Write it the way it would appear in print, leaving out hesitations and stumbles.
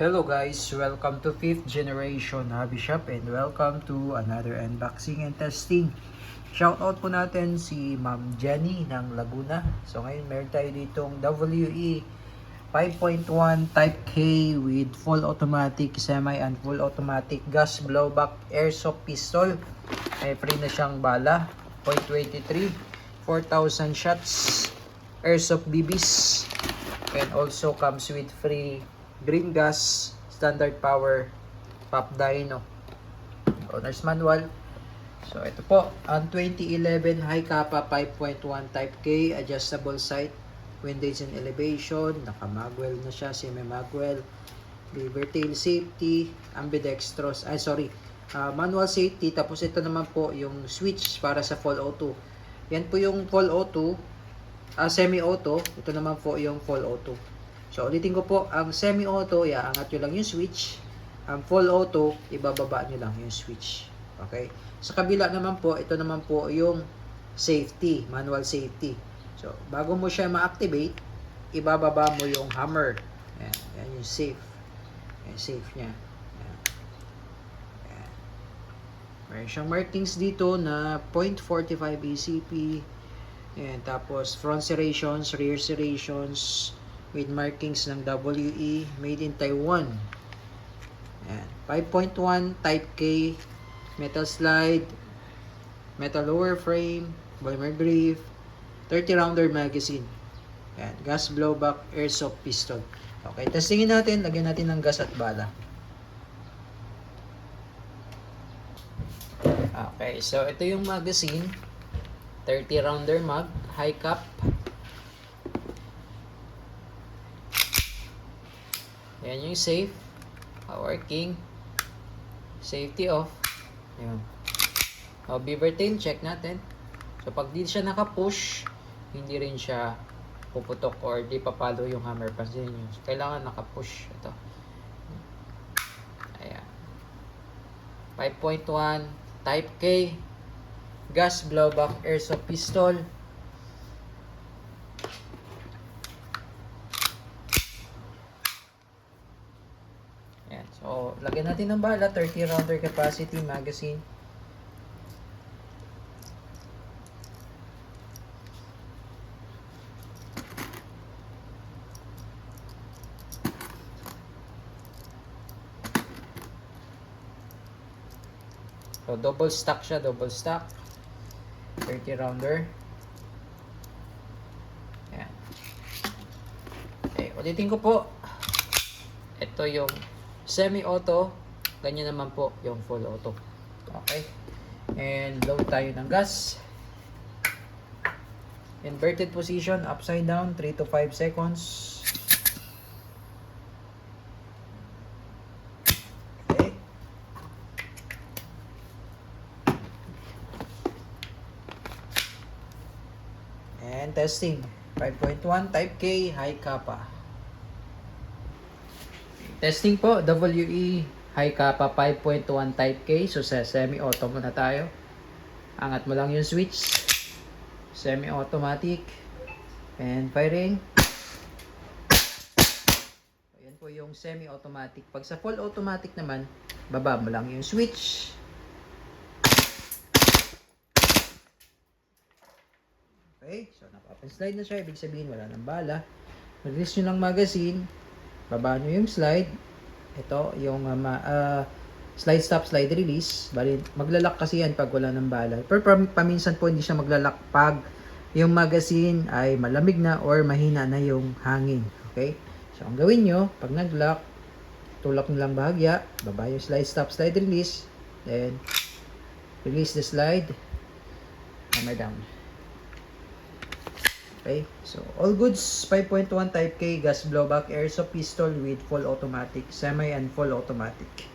Hello guys, welcome to 5th generation Hobby Shop and welcome to another unboxing and testing. Shoutout po natin si Ma'am Jenny ng Laguna. So ngayon meron tayo ditong WE 5.1 Type K with full automatic, semi and full automatic gas blowback airsoft pistol. May free na siyang bala, .23, 4,000 shots, airsoft BBs, and also comes with free green gas, standard power, pop dyno, owner's manual. So ito po ang 2011 high kappa 5.1 type K, adjustable sight, windage and elevation, naka magwell na siya, semi magwell, lever tail safety, ambidextrous, manual safety. Tapos ito naman po yung switch para sa full auto. Yan po yung full auto, semi auto. Ito naman po yung full auto. So, ulitin ko po, ang semi-auto, iaangat nyo lang yung switch. Ang full auto, ibababa nyo lang yung switch. Okay? Sa kabila naman po, ito naman po yung safety, manual safety. So, bago mo siya ma-activate, ibababa mo yung hammer. Yan, yan yung safe. Yan, safe niya. Yan. Yan. Meron siyang markings dito na .45 ECP. Yan, tapos front serrations, rear serrations, with markings ng WE, made in Taiwan. Ayan. 5.1 Type K, metal slide, metal lower frame, polymer brief, 30 rounder magazine. Ayan. Gas blowback airsoft pistol. Okay, testingin natin, lagyan natin ng gas at bala. Okay, so ito yung magazine, 30 rounder mag, high cap. Yan yung safe, working, safety off. Ayan. O, beaver tail, check natin. So, pag di siya naka-push, hindi rin siya puputok or di papalo yung hammer. Pansinin nyo. So, kailangan naka-push. Ito. Ayan. 5.1 Type K, gas blowback airsoft pistol. Yan. So, lagyan natin ng bala, 30 rounder capacity magazine. So, double stack siya, double stack. 30 rounder. Yan. Okay, ulitin ko po. Ito yung semi-auto, ganyan naman po yung full auto. Okay. And load tayo ng gas. Inverted position, upside down, 3 to 5 seconds. Okay. And testing. 5.1 Type K, high kappa. Testing po, WE high kappa 5.1 Type K. So sa semi-auto muna tayo. Angat mo lang yung switch. Semi-automatic. And firing. Ayan po yung semi-automatic. Pag sa full automatic naman, baba mo lang yung switch. Okay, so naka-slide na siya. Ibig sabihin wala nang bala. Release nyo lang magazine. Baba nyo yung slide. Ito, yung slide stop, slide release. Bali, maglalak kasi yan pag wala ng bala. Pero paminsan po hindi siya maglalak pag yung magazine ay malamig na or mahina na yung hangin. Okay? So, ang gawin nyo, pag nag-lock, tulak nyo lang bahagya. Baba yung slide stop, slide release. Then, release the slide. Hammer down. Okay, so all goods, 5.1 Type K gas blowback airsoft pistol with full automatic, semi and full automatic.